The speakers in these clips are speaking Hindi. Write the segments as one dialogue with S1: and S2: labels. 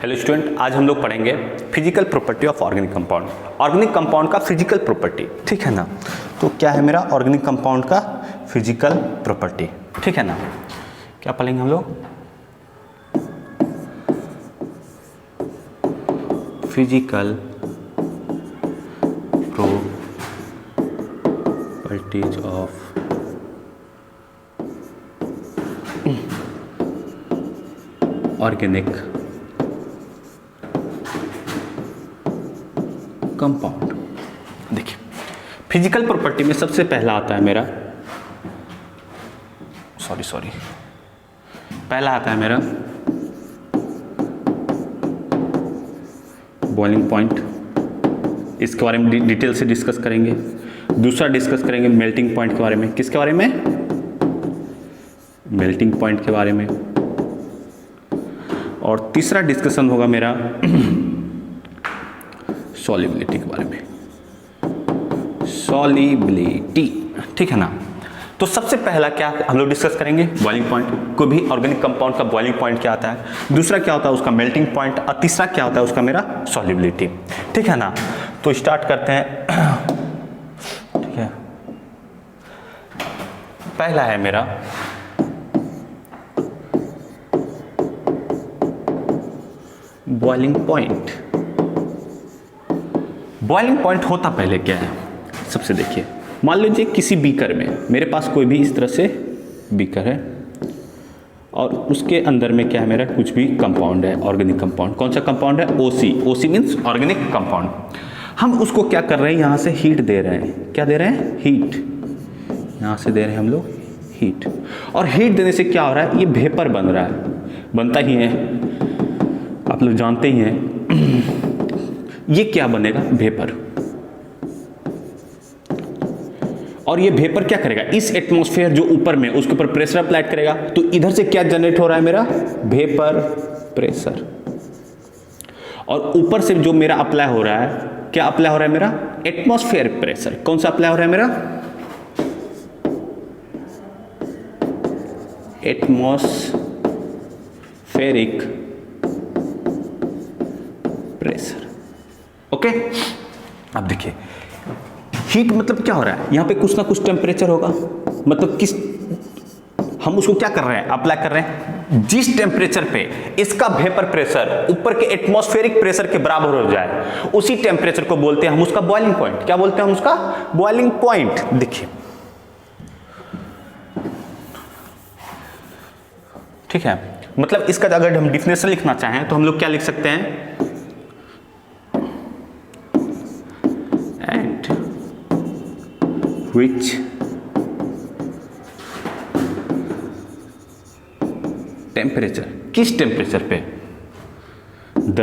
S1: हेलो स्टूडेंट, आज हम लोग पढ़ेंगे physical property of organic compound. Organic compound का फिजिकल प्रॉपर्टी, ठीक है ना। तो क्या है मेरा ऑर्गेनिक कंपाउंड का फिजिकल प्रॉपर्टी, ठीक है ना। क्या पढ़ेंगे हम लोग? Physical properties of organic compound. देखिए, फिजिकल प्रॉपर्टी में सबसे पहला आता है मेरा पहला आता है मेरा बॉइलिंग पॉइंट। इसके बारे में डिटेल से डिस्कस करेंगे। दूसरा डिस्कस करेंगे मेल्टिंग पॉइंट के बारे में। किसके बारे में? मेल्टिंग पॉइंट के बारे में। और तीसरा डिस्कशन होगा मेरा सॉल्युबिलिटी के बारे में। सॉल्युबिलिटी, ठीक है ना। तो सबसे पहला क्या हम लोग डिस्कस करेंगे? Boiling point. कोई भी ऑर्गेनिक कंपाउंड का बॉइलिंग पॉइंट क्या आता है, दूसरा क्या होता है उसका मेल्टिंग पॉइंट, और तीसरा क्या होता है उसका मेरा सॉल्युबिलिटी, ठीक है ना। तो स्टार्ट करते हैं, ठीक है। पहला है मेरा बॉइलिंग पॉइंट। बॉइलिंग पॉइंट होता पहले क्या है, सबसे देखिए। मान लीजिए किसी बीकर में, मेरे पास कोई भी इस तरह से बीकर है और उसके अंदर में क्या है मेरा कुछ भी कंपाउंड है, ऑर्गेनिक कंपाउंड। कौन सा कंपाउंड है? ओसी। ओसी मीन्स ऑर्गेनिक कंपाउंड। हम उसको क्या कर रहे हैं, यहाँ से हीट दे रहे हैं। क्या दे रहे हैं? हीट। यहाँ से दे रहे हैं हम लोग हीट। और हीट देने से क्या हो रहा है, ये वेपर बन रहा है, बनता ही है, आप लोग जानते ही हैं। ये क्या बनेगा? वेपर। और ये वेपर क्या करेगा, इस एटमॉस्फेयर जो ऊपर में उसके ऊपर प्रेशर अप्लाई करेगा, तो इधर से क्या जनरेट हो रहा है मेरा? Vapour pressure. और ऊपर से जो मेरा अप्लाई हो रहा है, क्या अप्लाई हो रहा है मेरा? Atmosphere pressure. कौन सा अप्लाई हो रहा है मेरा? Atmospheric pressure. ओके, अब देखिए हीट मतलब क्या हो रहा है, यहां पे कुछ ना कुछ टेम्परेचर होगा। मतलब किस, हम उसको क्या कर रहे हैं, अप्लाई कर रहे हैं। जिस टेम्परेचर पे इसका वेपर प्रेशर ऊपर के एटमॉस्फेरिक प्रेशर के बराबर हो जाए, उसी टेम्परेचर को बोलते हैं हम उसका बॉइलिंग पॉइंट। क्या बोलते हैं हम उसका? Boiling point. देखिए, ठीक है। मतलब इसका अगर हम डिफिनेशन लिखना चाहें तो हम लोग क्या लिख सकते हैं? एट which टेम्परेचर, किस टेम्परेचर पे द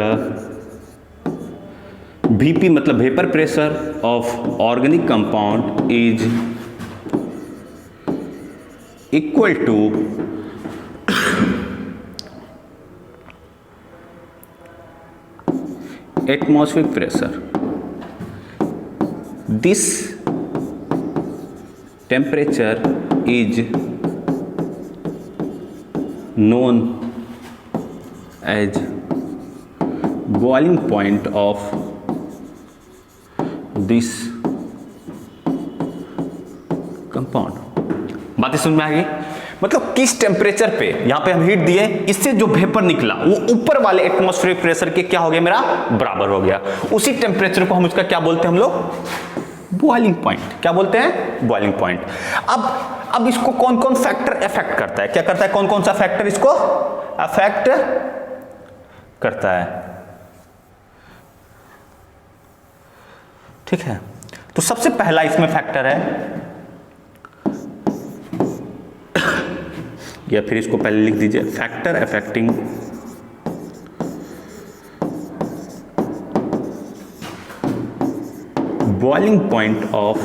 S1: VP मतलब vapour pressure of organic compound is equal to atmospheric pressure. This temperature is known as boiling point of this compound। बातें समझ में आ गई? मतलब किस टेम्परेचर पे यहां पे हम हीट दिए, इससे जो वेपर निकला वो ऊपर वाले एटमॉस्फेरिक प्रेशर के क्या हो गया मेरा? बराबर हो गया। उसी टेम्परेचर को हम उसका क्या बोलते हैं हम लोग? Boiling point. क्या बोलते हैं? Boiling point. अब इसको कौन कौन फैक्टर अफेक्ट करता है? क्या करता है? कौन कौन सा फैक्टर इसको अफेक्ट करता है? ठीक है। तो सबसे पहला इसमें फैक्टर है, या फिर इसको पहले लिख दीजिए, factor affecting boiling point of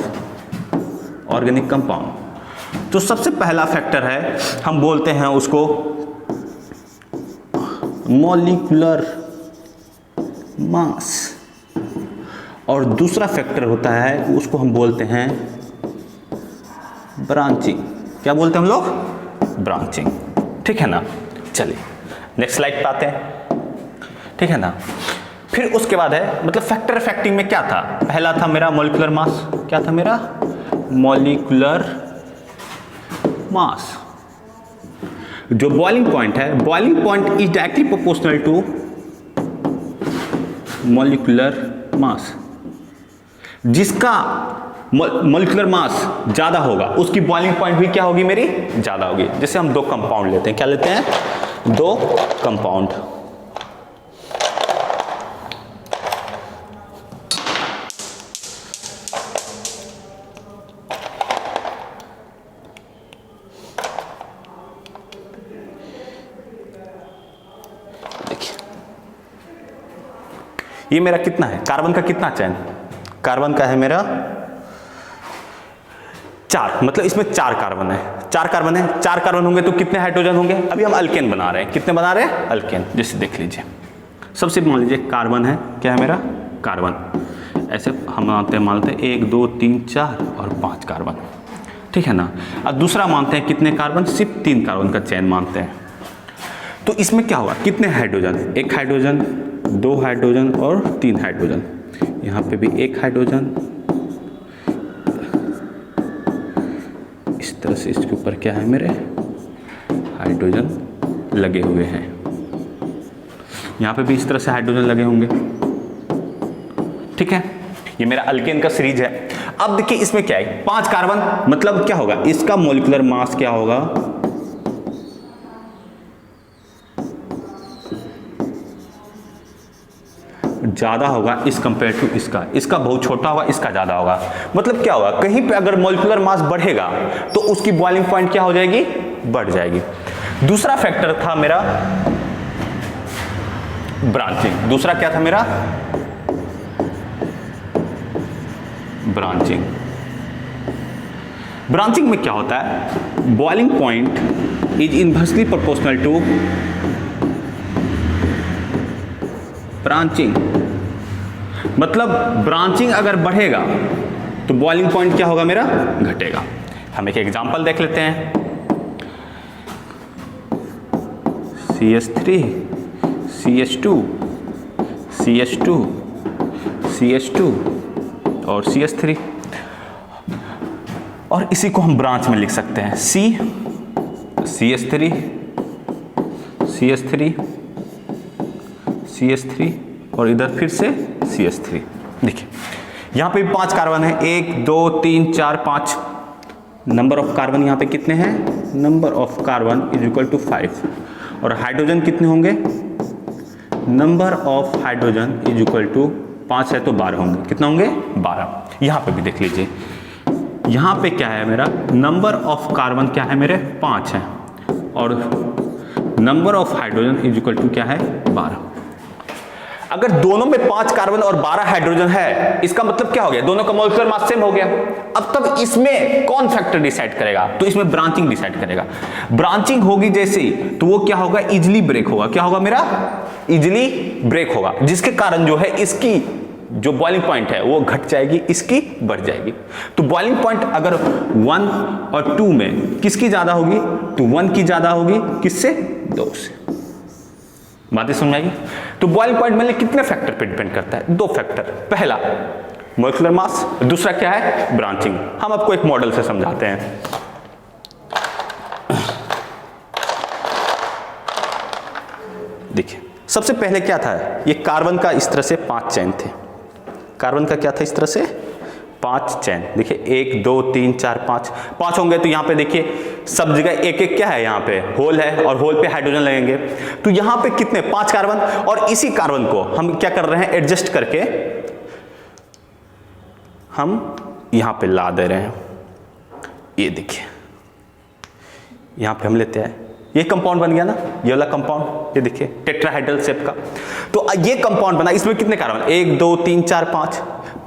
S1: organic compound. तो सबसे पहला फैक्टर है, हम बोलते हैं उसको मॉलिक्यूलर मास। और दूसरा फैक्टर होता है उसको हम बोलते हैं ब्रांचिंग। क्या बोलते हैं हम लोग? ब्रांचिंग, ठीक है ना। चलिए नेक्स्ट स्लाइड पे आते हैं। ठीक है ना। फिर उसके बाद है मतलब फैक्टर अफेक्टिंग में क्या था, पहला था मेरा मॉलिक्यूलर मास, क्या था मेरा मॉलिक्यूलर मास। जो बॉइलिंग पॉइंट है, boiling point is directly proportional to molecular mass. जिसका मॉलिक्यूलर मास ज्यादा होगा उसकी बॉइलिंग पॉइंट भी क्या होगी मेरी, ज्यादा होगी। जैसे हम दो कंपाउंड लेते हैं, क्या लेते हैं, दो कंपाउंड, ये मेरा कितना है, कार्बन का कितना चैन, कार्बन का है मेरा 4, मतलब इसमें 4 कार्बन है, 4 कार्बन है, 4 कार्बन होंगे तो कितने हाइड्रोजन होंगे, अभी हम अल्केन बना रहे हैं, कितने बना रहे हैं, अल्केन। जैसे देख लीजिए, सबसे मान लीजिए कार्बन है, क्या है मेरा कार्बन, ऐसे हम मानते हैं 1 2 3 4 और 5 कार्बन, ठीक है ना। अब दूसरा मानते हैं कितने कार्बन, सिर्फ 3 कार्बन का चैन मानते हैं। तो इसमें क्या होगा, कितने हाइड्रोजन, 1 हाइड्रोजन, 2 हाइड्रोजन और 3 हाइड्रोजन, यहाँ पे भी 1 हाइड्रोजन, इस तरह से इसके ऊपर क्या है मेरे हाइड्रोजन लगे हुए हैं, यहाँ पे भी इस तरह से हाइड्रोजन लगे होंगे, ठीक है। ये मेरा अल्केन का सीरीज है। अब देखिए इसमें क्या है, 5 कार्बन, मतलब क्या होगा, इसका मॉलिक्यूलर मास क्या होगा, ज्यादा होगा इस कंपेयर टू इसका, इसका बहुत छोटा होगा, इसका ज्यादा होगा। मतलब क्या होगा, कहीं पे अगर मॉलिक्यूलर मास बढ़ेगा तो उसकी बॉइलिंग पॉइंट क्या हो जाएगी, बढ़ जाएगी। दूसरा फैक्टर था मेरा ब्रांचिंग, दूसरा क्या था मेरा ब्रांचिंग। ब्रांचिंग में क्या होता है, boiling point is inversely proportional to branching. मतलब ब्रांचिंग अगर बढ़ेगा तो बॉइलिंग पॉइंट क्या होगा मेरा, घटेगा। हम एक एग्जांपल देख लेते हैं, CH3 CH2 CH2 CH2 और CH3, और इसी को हम ब्रांच में लिख सकते हैं, CH3 CH3 CH3 और इधर फिर से CH3। देखिए यहाँ पे भी 5 कार्बन है, 1 2 3 4 5, नंबर ऑफ कार्बन यहाँ पे कितने हैं, number of carbon is equal to 5, और हाइड्रोजन कितने होंगे, number of hydrogen is equal to 5 है तो 12 होंगे, कितना होंगे 12। यहाँ पे भी देख लीजिए, यहाँ पे क्या है मेरा, नंबर ऑफ कार्बन क्या है मेरे 5 है, और number of hydrogen is equal to क्या है 12। अगर दोनों में 5 कार्बन और 12 हाइड्रोजन है, इसका मतलब क्या हो गया, दोनों का मॉलिक्यूलर मास सेम हो गया। अब तब इसमें कौन फैक्टर डिसाइड करेगा, तो इसमें ब्रांचिंग डिसाइड करेगा। ब्रांचिंग होगी जैसे तो वो क्या होगा, इजिली ब्रेक होगा, क्या होगा मेरा, इजिली ब्रेक होगा, जिसके कारण जो है इसकी जो बॉइलिंग पॉइंट है वो घट जाएगी, इसकी बढ़ जाएगी। तो बॉइलिंग पॉइंट अगर 1 और 2 में किसकी ज्यादा होगी, तो 1 की ज्यादा होगी, किससे, 2 से। बातें समझ आएगी। तो बॉइलिंग पॉइंट मिलने कितने फैक्टर पे डिपेंड करता है, 2 फैक्टर, पहला मॉलिक्यूलर मास, दूसरा क्या है, ब्रांचिंग। हम आपको एक मॉडल से समझाते हैं। देखिए सबसे पहले क्या था, ये कार्बन का इस तरह से 5 चैन थे, कार्बन का क्या था इस तरह से 5 चैन। देखिए 1 2 3 4 5 होंगे, तो यहाँ पे देखिए सब जगह एक एक क्या है, यहाँ पे होल है और होल पे हाइड्रोजन लगेंगे। तो यहाँ पे कितने 5 कार्बन, और इसी कार्बन को हम क्या कर रहे हैं, एडजस्ट करके हम यहाँ पे ला दे रहे हैं। ये देखिए यहाँ पे हम लेते हैं, ये कंपाउंड बन गया ना, ये वाला कंपाउंड, ये देखिए टेट्राहाइड्रल शेप का। तो ये कंपाउंड बना, इसमें कितने कार्बन, 1 2 3 4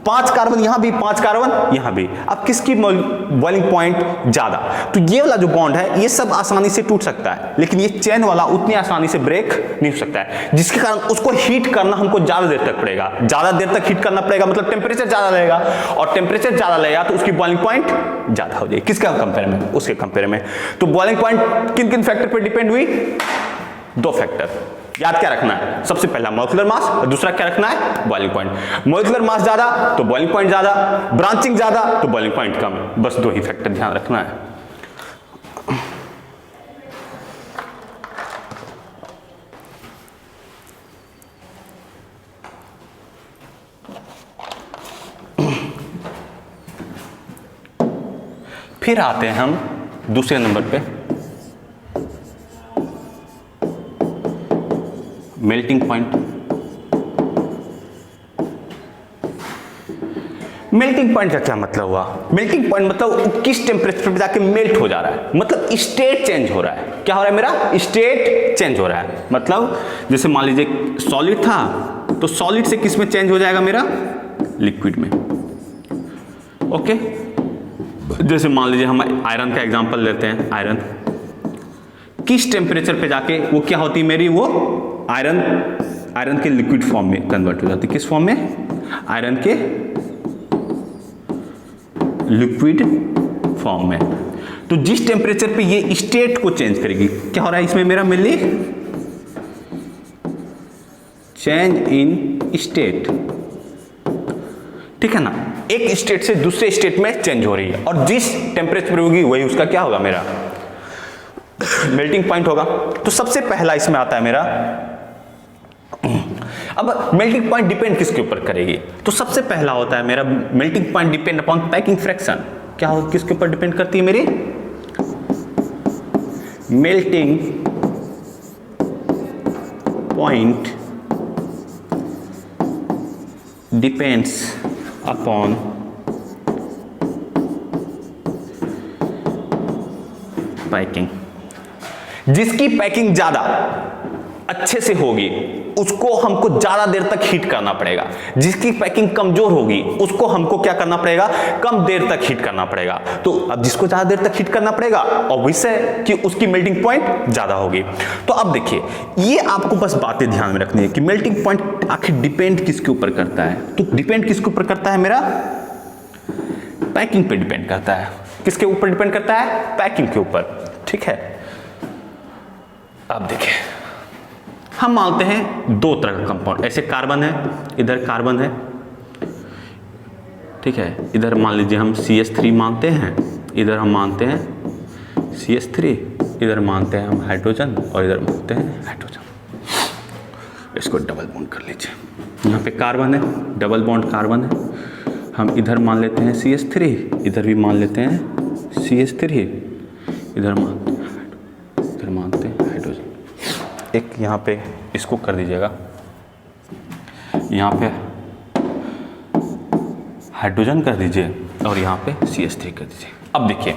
S1: 5 कार्बन, यहां भी 5 कार्बन, यहां भी। अब किसकी बॉइलिंग पॉइंट ज्यादा, तो ये वाला जो बॉन्ड है ये सब आसानी से टूट सकता है, लेकिन ये चेन वाला उतनी आसानी से ब्रेक नहीं हो सकता है, जिसके कारण उसको हीट करना हमको ज्यादा देर तक पड़ेगा, ज्यादा देर तक हीट करना पड़ेगा, मतलब टेम्परेचर ज्यादा लगेगा, और टेम्परेचर ज्यादा लगेगा तो उसकी बॉइलिंग पॉइंट ज्यादा हो जाएगी। किसका कंपेयर में, उसके कंपेयर में। तो बॉइलिंग पॉइंट किन किन फैक्टर पर डिपेंड हुई, 2 फैक्टर, याद क्या रखना है, सबसे पहला मॉलिक्यूलर मास और दूसरा क्या रखना है, बॉइलिंग पॉइंट। मॉलिक्यूलर मास ज्यादा तो बॉइलिंग पॉइंट ज्यादा, ब्रांचिंग ज्यादा तो बॉइलिंग पॉइंट कम, बस दो ही फैक्टर ध्यान रखना है। फिर आते हैं हम दूसरे नंबर पे, मेल्टिंग पॉइंट। मेल्टिंग पॉइंट का क्या मतलब हुआ, मेल्टिंग पॉइंट मतलब किस टेम्परेचर पे जाके मेल्ट हो जा रहा है, मतलब स्टेट चेंज हो रहा है। क्या हो रहा है मेरा, स्टेट चेंज हो रहा है। मतलब जैसे मान लीजिए सॉलिड था तो सॉलिड से किस में चेंज हो जाएगा मेरा, लिक्विड में। ओके, जैसे मान लीजिए हम आयरन का एग्जांपल लेते हैं। आयरन किस टेम्परेचर पे जाके वो क्या होती है मेरी, वो आयरन के लिक्विड फॉर्म में कन्वर्ट हो जाती है। किस फॉर्म में, आयरन के लिक्विड फॉर्म में। तो जिस टेम्परेचर पे ये स्टेट को चेंज करेगी, क्या हो रहा है इसमें मेरा मेनली चेंज इन स्टेट, ठीक है ना। एक स्टेट से दूसरे स्टेट में चेंज हो रही है और जिस टेम्परेचर पर होगी वही उसका क्या होगा, मेरा मेल्टिंग पॉइंट होगा। तो सबसे पहला इसमें आता है मेरा, अब मेल्टिंग पॉइंट डिपेंड किसके ऊपर करेगी, तो सबसे पहला होता है मेरा melting point depend upon packing fraction. क्या हो, किसके ऊपर डिपेंड करती है मेरी, melting point depends upon packing. जिसकी पैकिंग ज्यादा अच्छे से होगी उसको हमको ज्यादा देर तक हीट करना पड़ेगा, जिसकी पैकिंग कमजोर होगी उसको हमको क्या करना पड़ेगा, कम देर तक हीट करना पड़ेगा। तो अब जिसको ज्यादा देर तक हीट करना पड़ेगा ऑब्वियस है कि उसकी मेल्टिंग पॉइंट ज्यादा होगी। तो अब देखिए, ये आपको बस बातें ध्यान में रखनी है कि मेल्टिंग पॉइंट आखिर डिपेंड किसके ऊपर करता है। तो डिपेंड किसके ऊपर करता है, मेरा पैकिंग पे डिपेंड करता है। किसके ऊपर डिपेंड करता है, पैकिंग के ऊपर, ठीक है। अब देखिए, हम मानते हैं दो तरह का कंपाउंड, ऐसे कार्बन है, इधर कार्बन है, ठीक है। इधर मान लीजिए हम CH3 मानते हैं, इधर हम मानते हैं CH3, इधर मानते हैं हम हाइड्रोजन और इधर मानते हैं हाइड्रोजन। इसको डबल बॉन्ड कर लीजिए। यहाँ पे कार्बन है, डबल बॉन्ड कार्बन है, हम इधर मान लेते हैं CH3, इधर भी मान लेते हैं CH3, इधर मानते हैं हाइड्रोजन। एक यहाँ पे इसको कर दीजिएगा, यहाँ पे हाइड्रोजन कर दीजिए और यहाँ पे CH3 कर दीजिए। अब देखिए,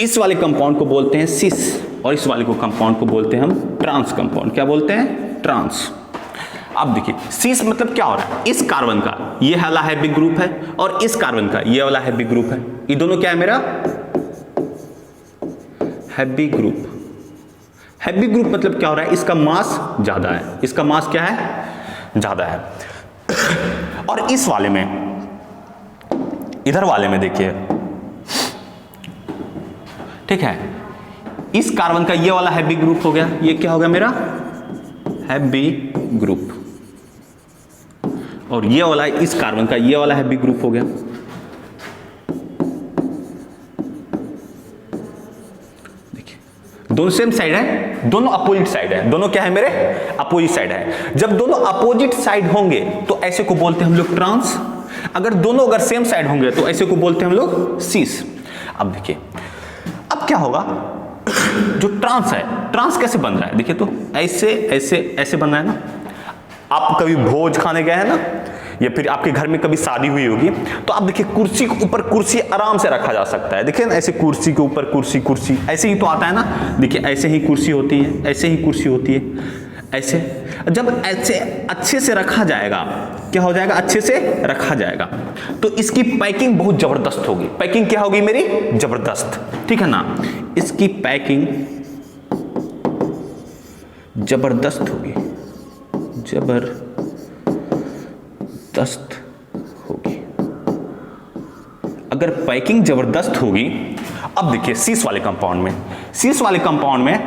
S1: इस वाले कंपाउंड को बोलते हैं सिस और इस वाले को कंपाउंड को बोलते हैं हम ट्रांस कंपाउंड। क्या बोलते हैं, ट्रांस। अब देखिए, सिस मतलब क्या हो रहा है, इस कार्बन का ये वाला हैवी ग्रुप है और इस कार्बन का ये वाला हैवी ग्रुप है। ये दोनों क्या है, मेरा हैवी ग्रुप। हैवी ग्रुप मतलब क्या हो रहा है, इसका मास ज्यादा है, इसका मास क्या है, ज्यादा है। और इस वाले में, इधर वाले में देखिए, ठीक है, इस कार्बन का ये वाला हैवी ग्रुप हो गया, ये क्या हो गया मेरा हैवी ग्रुप, और ये वाला इस कार्बन का ये वाला हैवी ग्रुप हो गया। दोनों सेम साइड है, दोनों अपोजिट साइड है, दोनों क्या है मेरे, अपोजिट साइड है। जब दोनों अपोजिट साइड होंगे तो ऐसे को बोलते हैं हम लोग ट्रांस। अगर सेम साइड होंगे तो ऐसे को बोलते हैं हम लोग सिस। अब देखिए, अब क्या होगा, जो ट्रांस है, ट्रांस कैसे बन रहा है, देखिए तो ऐसे ऐसे ऐसे बन रहा है ना। आप कभी भोज खाने गए हैं ना, या फिर आपके घर में कभी शादी हुई होगी, तो आप देखिए कुर्सी के ऊपर कुर्सी आराम से रखा जा सकता है। देखिए ना, ऐसे कुर्सी के ऊपर कुर्सी ऐसे ही तो आता है ना। देखिए ऐसे ही कुर्सी होती है, ऐसे ही कुर्सी होती है, ऐसे। जब ऐसे अच्छे से रखा जाएगा, क्या हो जाएगा, अच्छे से रखा जाएगा तो इसकी पैकिंग बहुत जबरदस्त होगी। पैकिंग क्या होगी मेरी, जबरदस्त, ठीक है ना। इसकी पैकिंग जबरदस्त होगी, जबरदस्त होगी। अगर पैकिंग जबरदस्त होगी, अब देखिए सिस वाले कंपाउंड में,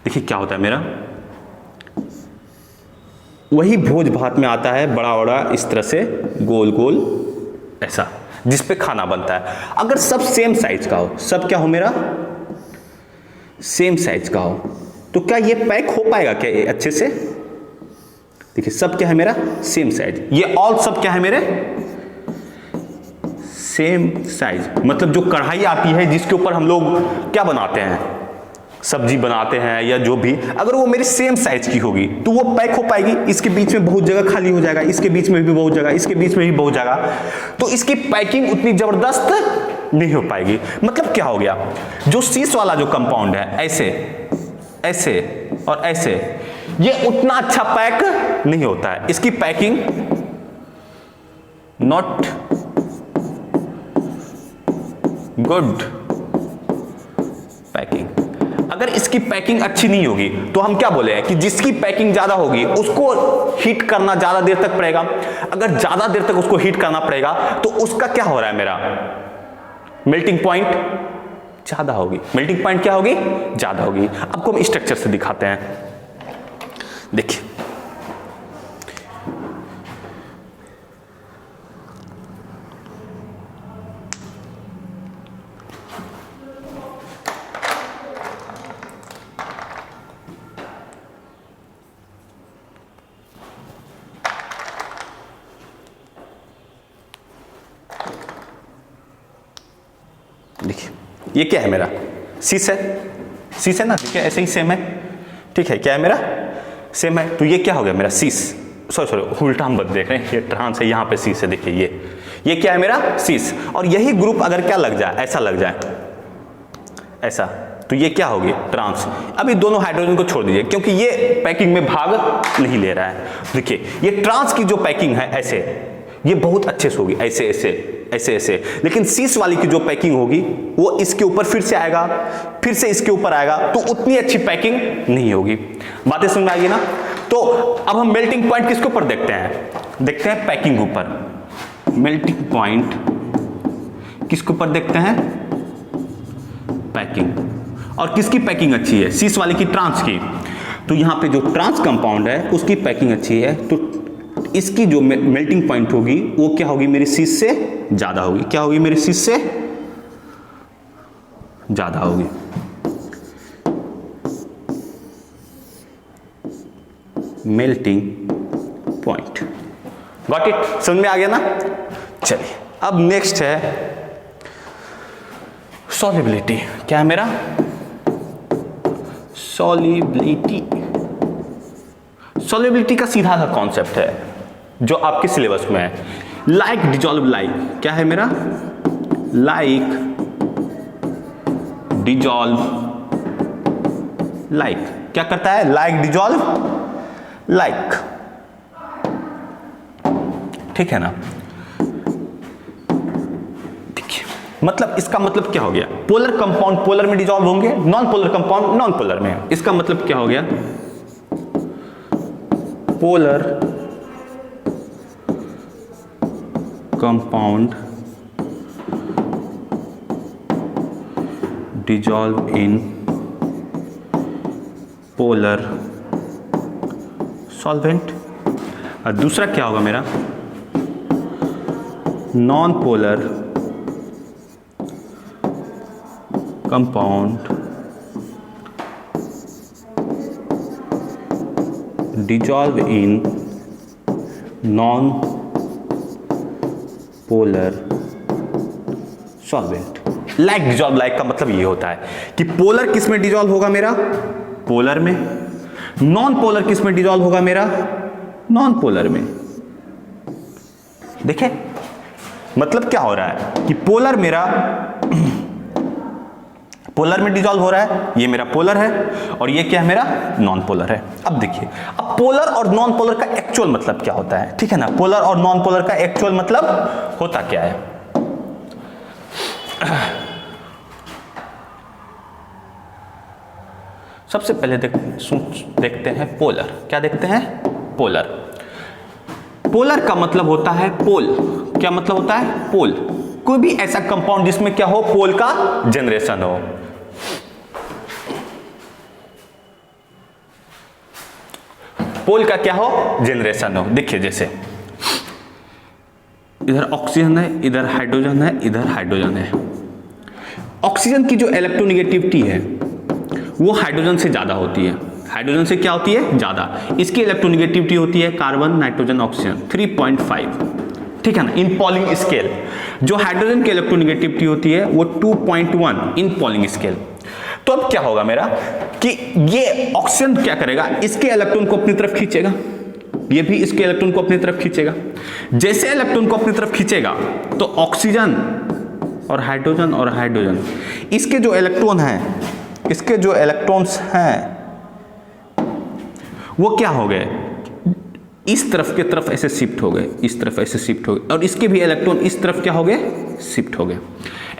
S1: देखिए क्या होता है मेरा, वही भोज भात में आता है बड़ा बड़ा इस तरह से गोल गोल ऐसा, जिस पे खाना बनता है। अगर सब सेम साइज का हो, सब क्या हो मेरा सेम साइज का हो, तो क्या ये पैक हो पाएगा क्या ये अच्छे से? देखिए सब क्या है मेरा सेम साइज, ये ऑल सब क्या है मेरे सेम साइज। मतलब जो कढ़ाई आती है जिसके ऊपर हम लोग क्या बनाते हैं, सब्जी बनाते हैं या जो भी, अगर वो मेरी सेम साइज की होगी तो वो पैक हो पाएगी। इसके बीच में बहुत जगह खाली हो जाएगा, इसके बीच में भी बहुत जगह, इसके बीच में भी बहुत जगह, तो इसकी पैकिंग उतनी जबरदस्त नहीं हो पाएगी। मतलब क्या हो गया, जो शीश वाला जो कंपाउंड है ऐसे ऐसे और ऐसे, ये उतना अच्छा पैक नहीं होता है। इसकी पैकिंग नॉट गुड पैकिंग। अगर इसकी पैकिंग अच्छी नहीं होगी तो हम क्या बोले हैं कि जिसकी पैकिंग ज्यादा होगी उसको हीट करना ज्यादा देर तक पड़ेगा। अगर ज्यादा देर तक उसको हीट करना पड़ेगा तो उसका क्या हो रहा है, मेरा मेल्टिंग पॉइंट ज्यादा होगी। मेल्टिंग पॉइंट क्या होगी, ज्यादा होगी। आपको हम स्ट्रक्चर से दिखाते हैं, देखिए देखिए ये क्या है, मेरा शीश है, शीश है ना, देखिए ऐसे ही सेम है, ठीक है, क्या है मेरा सेम है। तो ये क्या हो गया मेरा शीश, सॉरी उल्टा हम देख रहे हैं, ये ट्रांस है, यहाँ पे शीश है, देखिए ये क्या है मेरा शीश। और यही ग्रुप अगर क्या लग जाए, ऐसा लग जाए ऐसा, तो ये क्या होगी ट्रांस। अभी दोनों हाइड्रोजन को छोड़ दीजिए क्योंकि ये पैकिंग में भाग नहीं ले रहा है। देखिए ये ट्रांस की जो पैकिंग है ऐसे, ये बहुत अच्छे से होगी, ऐसे ऐसे ऐसे ऐसे। लेकिन शीश वाली की जो पैकिंग होगी वो इसके ऊपर फिर से आएगा, फिर से इसके ऊपर आएगा, तो उतनी अच्छी पैकिंग नहीं होगी। बातें समझ में आएगी ना। तो अब हम मेल्टिंग पॉइंट किसके ऊपर देखते हैं, देखते हैं पैकिंग ऊपर। मेल्टिंग पॉइंट किसके ऊपर देखते हैं, पैकिंग। और किसकी पैकिंग अच्छी है, शीश वाली की, ट्रांस की। तो यहां पे जो ट्रांस कंपाउंड है उसकी पैकिंग अच्छी है, तो इसकी जो मेल्टिंग पॉइंट होगी वो क्या होगी, मेरी शीश से ज्यादा होगी। क्या होगी, मेरी शीश से ज्यादा होगी। मेल्टिंग पॉइंट, गॉट इट, समझ में आ गया ना। चलिए अब नेक्स्ट है सॉल्युबिलिटी। क्या है मेरा सॉल्युबिलिटी। सॉल्युबिलिटी का सीधा सा कॉन्सेप्ट है जो आपके सिलेबस में है, लाइक डिजॉल्व लाइक। क्या है मेरा लाइक डिजॉल्व लाइक। क्या करता है, लाइक डिजॉल्व लाइक, ठीक है ना। देखिए मतलब इसका मतलब क्या हो गया, पोलर कंपाउंड पोलर में डिजॉल्व होंगे, non polar compound non polar में। इसका मतलब क्या हो गया, polar compound dissolve in polar solvent. और दूसरा क्या होगा मेरा, non polar compound dissolve in non polar solvent. Like dissolve like का मतलब ये होता है कि पोलर किस में डिजॉल्व होगा, मेरा पोलर में। नॉन पोलर किस में डिजॉल्व होगा, मेरा नॉन पोलर में। देखें मतलब क्या हो रहा है कि पोलर मेरा पोलर में डिजॉल्व हो रहा है, ये मेरा पोलर है, और ये क्या है मेरा नॉन पोलर है। अब देखिए, अब पोलर और नॉन पोलर का एक्चुअल मतलब क्या होता है, ठीक है ना। पोलर और नॉन पोलर का एक्चुअल मतलब होता क्या है, सबसे पहले देखते हैं पोलर। क्या देखते हैं, पोलर। पोलर का मतलब होता है पोल। क्या मतलब होता है, पोल। कोई भी ऐसा कंपाउंड जिसमें क्या हो, पोल का जनरेशन हो। पोल का क्या हो, जनरेशन हो। देखिए जैसे इधर ऑक्सीजन है, इधर हाइड्रोजन है, इधर हाइड्रोजन है। ऑक्सीजन की जो इलेक्ट्रोनेगेटिविटी है वो हाइड्रोजन से ज़्यादा होती है। हाइड्रोजन से क्या होती है, ज़्यादा। इसकी इलेक्ट्रोनेगेटिविटी होती है कार्बन, नाइट्रोजन, ऑक्सीजन 3.5, ठीक है ना, इन पॉलिंग स्केल। जो हाइड्रोजन की इलेक्ट्रोनेगेटिविटी होती है वो 2.1 इन पॉलिंग स्केल। तो अब क्या होगा मेरा कि ये ऑक्सीजन क्या करेगा, इसके इलेक्ट्रॉन को अपनी तरफ खींचेगा, ये भी इसके इलेक्ट्रॉन को अपनी तरफ खींचेगा। जैसे इलेक्ट्रॉन को अपनी तरफ खींचेगा तो ऑक्सीजन और हाइड्रोजन इसके जो इलेक्ट्रॉन हैं, इसके जो इलेक्ट्रॉन्स हैं वो क्या हो गए, इस तरफ के तरफ ऐसे शिफ्ट हो गए, इस तरफ ऐसे शिफ्ट हो गए, और इसके भी इलेक्ट्रॉन इस तरफ क्या हो गए, शिफ्ट हो गए।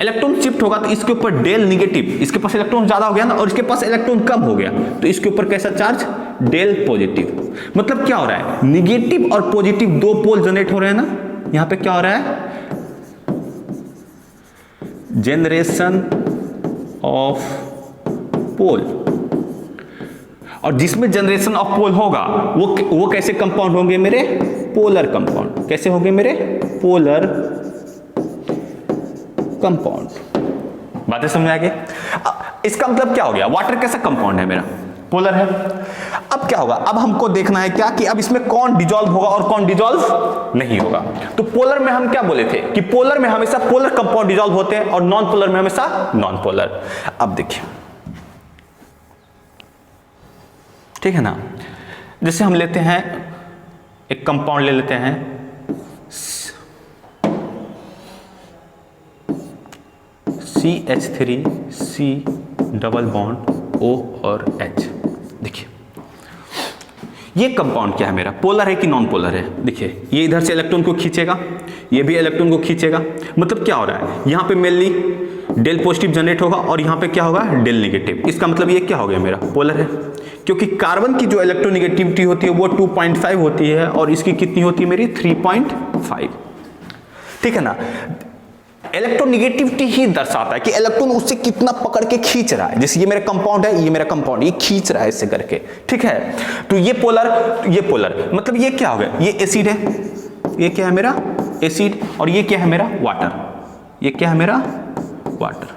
S1: इलेक्ट्रॉन शिफ्ट होगा तो इसके ऊपर डेल निगेटिव, इसके पास इलेक्ट्रॉन ज्यादा हो गया ना, और इसके पास इलेक्ट्रॉन कम हो गया, तो इसके ऊपर कैसा चार्ज, डेल पॉजिटिव। मतलब क्या हो रहा है, निगेटिव और पॉजिटिव दो पोल जनरेट हो रहे हैं ना। यहां पे क्या हो रहा है, जनरेशन ऑफ पोल। और जिसमें जनरेशन ऑफ पोल होगा वो कैसे कंपाउंड होंगे मेरे, पोलर कंपाउंड। कैसे होंगे मेरे, पोलर कंपाउंड। बातें समझ आ गई। इसका मतलब क्या हो गया, वाटर कैसा कंपाउंड है मेरा, पोलर है। अब क्या होगा, अब हमको देखना है क्या कि अब इसमें कौन डिजॉल्व होगा और कौन डिजॉल्व नहीं होगा। तो पोलर में हम क्या बोले थे कि पोलर में हमेशा पोलर कंपाउंड डिजॉल्व होते हैं और नॉन पोलर में हमेशा नॉन पोलर। अब देखिए, ठीक है ना, जैसे हम लेते हैं एक कंपाउंड ले लेते हैं CH3C डबल बॉन्ड O और H। देखिए ये कंपाउंड क्या है मेरा, पोलर है कि नॉन पोलर है। देखिए ये इधर से इलेक्ट्रॉन को खींचेगा, ये भी इलेक्ट्रॉन को खींचेगा। मतलब क्या हो रहा है, यहाँ पे मेनली डेल पॉजिटिव जनरेट होगा और यहाँ पे क्या होगा, डेल नेगेटिव। इसका मतलब ये क्या हो गया मेरा, पोलर है। क्योंकि कार्बन की जो इलेक्ट्रोनेगेटिविटी होती है वो 2.5 होती है और इसकी कितनी होती है मेरी, 3.5। ठीक है ना, इलेक्ट्रोनेगेटिविटी ही दर्शाता है कि इलेक्ट्रॉन उससे कितना पकड़ के खींच रहा है। जैसे ये मेरा कंपाउंड है, ये मेरा कंपाउंड, ये खींच रहा है इससे करके, ठीक है। तो ये पोलर, ये पोलर, मतलब ये क्या हो गया, ये एसिड है, ये क्या है मेरा एसिड, और ये क्या है मेरा वाटर, ये क्या है मेरा वाटर।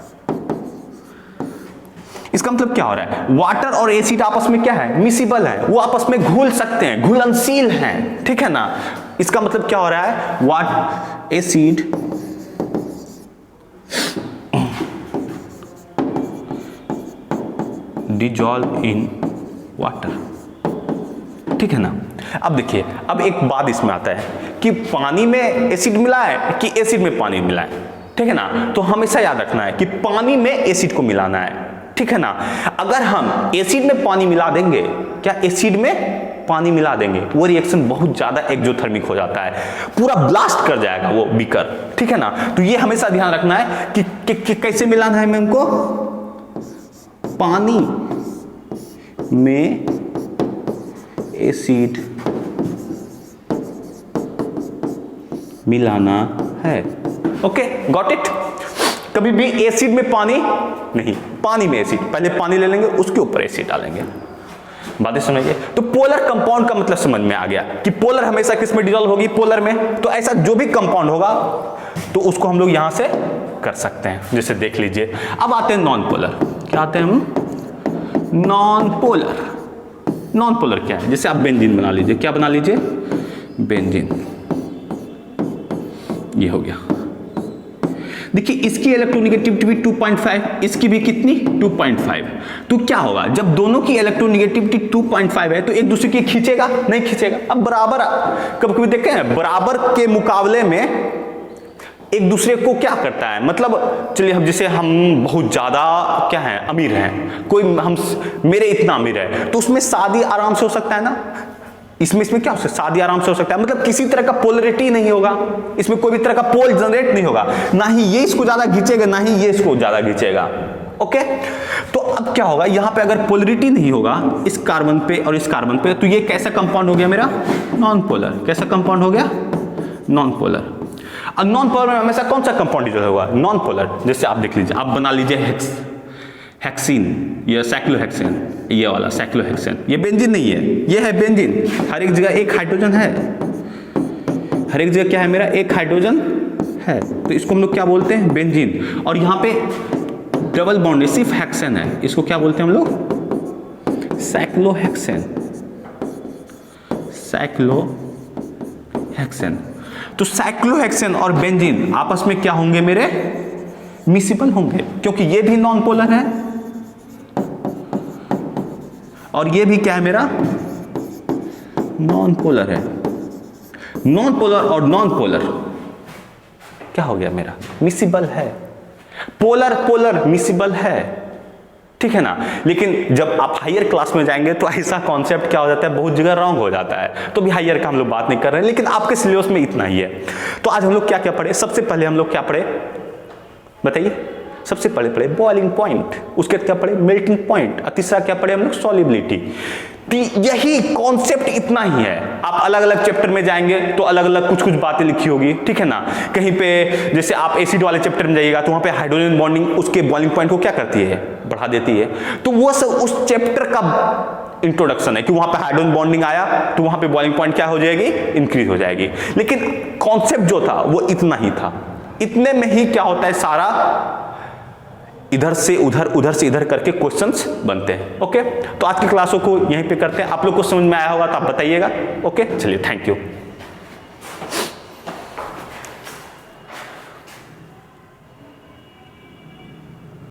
S1: इसका मतलब क्या हो रहा है, वाटर और एसिड आपस में क्या है, मिसिबल है, वो आपस में घुल सकते हैं, घुलनशील हैं, ठीक है ना। इसका मतलब क्या हो रहा है, वाट एसिड डिजॉल्व इन वाटर, ठीक है ना। अब देखिए, अब एक बात इसमें आता है कि पानी में एसिड मिला है कि एसिड में पानी मिला है, ठीक है ना। तो हमेशा याद रखना है कि पानी में एसिड को मिलाना है, ठीक है ना। अगर हम एसिड में पानी मिला देंगे, क्या एसिड में पानी मिला देंगे, वो रिएक्शन बहुत ज्यादा एक्सोथर्मिक हो जाता है, पूरा ब्लास्ट कर जाएगा वो बीकर, ठीक है ना। तो ये हमेशा ध्यान रखना है कि कैसे मिलाना है मैं हमको, पानी में एसिड मिलाना है। Okay, got it. कभी भी एसिड में पानी नहीं, पानी में एसिड, पहले पानी ले लेंगे उसके ऊपर एसिड डालेंगे। बातें समझिए। तो पोलर कंपाउंड का मतलब समझ में आ गया कि पोलर हमेशा किस में डिसॉल्व होगी, पोलर में। तो ऐसा जो भी कंपाउंड होगा तो उसको हम लोग यहां से कर सकते हैं, जैसे देख लीजिए। अब आते हैं नॉन पोलर। क्या आते हैं हम, नॉन पोलर। नॉन पोलर क्या है, जैसे आप बेंजीन बना लीजिए। क्या बना लीजिए, बेंजीन, ये हो गया। देखिए इसकी इलेक्ट्रोनेगेटिविटी भी 2.5, इसकी भी कितनी 2.5। तो क्या होगा, जब दोनों की इलेक्ट्रोनेगेटिविटी 2.5 है तो एक दूसरे की खींचेगा, नहीं खींचेगा। अब बराबर, कभी कभी देखते हैं बराबर के मुकाबले में एक दूसरे को क्या करता है, मतलब चलिए हम जैसे हम बहुत ज्यादा क्या है अमीर हैं, कोई हम मेरे इतना अमीर है तो उसमें शादी आराम से हो सकता है ना, इसमें क्या हो सकता है, शादी आराम से हो सकता है। मतलब किसी तरह का पोलरिटी नहीं होगा, इसमें कोई भी तरह का पोल जनरेट नहीं होगा, ना ही ये इसको ज्यादा खींचेगा ना ही ये इसको ज्यादा खींचेगा। ओके, तो अब क्या होगा, यहां पे अगर पोलरिटी नहीं होगा इस कार्बन पे और इस कार्बन पे, तो ये कैसा कंपाउंड हो गया मेरा, नॉन पोलर। कैसा कंपाउंड हो गया, नॉन पोलर। अब नॉन पोलर में हमेशा कौन सा कंपाउंड डिसॉल्व होगा, नॉन पोलर। जैसे आप देख लीजिए, आप बना लीजिए हेक्सीन, ये साइक्लोहेक्सेन, ये वाला साइक्लोहेक्सेन, ये बेंजीन नहीं है, ये है बेंजीन। हर एक जगह एक हाइड्रोजन है, हर एक जगह क्या है मेरा, एक हाइड्रोजन है, तो इसको हम लोग क्या बोलते हैं, बेंजीन। और यहाँ पे डबल बॉन्ड सिर्फ हेक्सेन है, इसको क्या बोलते हैं हम लोग, साइक्लोहेक्सेन, साइक्लोहेक्सेन। तो साइक्लोहेक्सेन और बेंजीन आपस में क्या होंगे मेरे, मिसिबल होंगे, क्योंकि ये भी नॉन पोलर है और ये भी क्या है मेरा, नॉन पोलर है। नॉन पोलर और नॉन पोलर क्या हो गया मेरा, मिसिबल है। पोलर पोलर मिसिबल है, ठीक है ना। लेकिन जब आप हायर क्लास में जाएंगे तो ऐसा कॉन्सेप्ट क्या हो जाता है, बहुत जगह रॉन्ग हो जाता है। तो भी हायर का हम लोग बात नहीं कर रहे हैं, लेकिन आपके सिलेबस में इतना ही है। तो आज हम लोग क्या क्या पढ़े, सबसे पहले हम लोग क्या पढ़े बताइए, सबसे पहले पढ़े बॉइलिंग पॉइंट, उसके बाद क्या पढ़े, मेल्टिंग पॉइंट, और तीसरा क्या पढ़े हम लोग, सॉल्युबिलिटी। यही कॉन्सेप्ट इतना ही है। आप अलग अलग चैप्टर में जाएंगे तो अलग अलग कुछ कुछ बातें लिखी होगी, ठीक है ना। कहीं पे जैसे आप एसिड वाले चैप्टर में जाइएगा तो वहां पे हाइड्रोजन बॉन्डिंग उसके बॉइलिंग पॉइंट को क्या करती है, बढ़ा देती है। तो वो सब उस चैप्टर का इंट्रोडक्शन है कि वहां पे हाइड्रोजन बॉन्डिंग आया तो वहां पे बॉइलिंग पॉइंट क्या हो जाएगी, इंक्रीज हो जाएगी। लेकिन कॉन्सेप्ट जो था वो इतना ही था। इतने में ही क्या होता है, सारा इधर से उधर, उधर से इधर करके क्वेश्चंस बनते हैं। ओके, तो आज की क्लासों को यहीं पे करते हैं। आप लोग को समझ में आया होगा तो आप बताइएगा। ओके, चलिए, थैंक यू।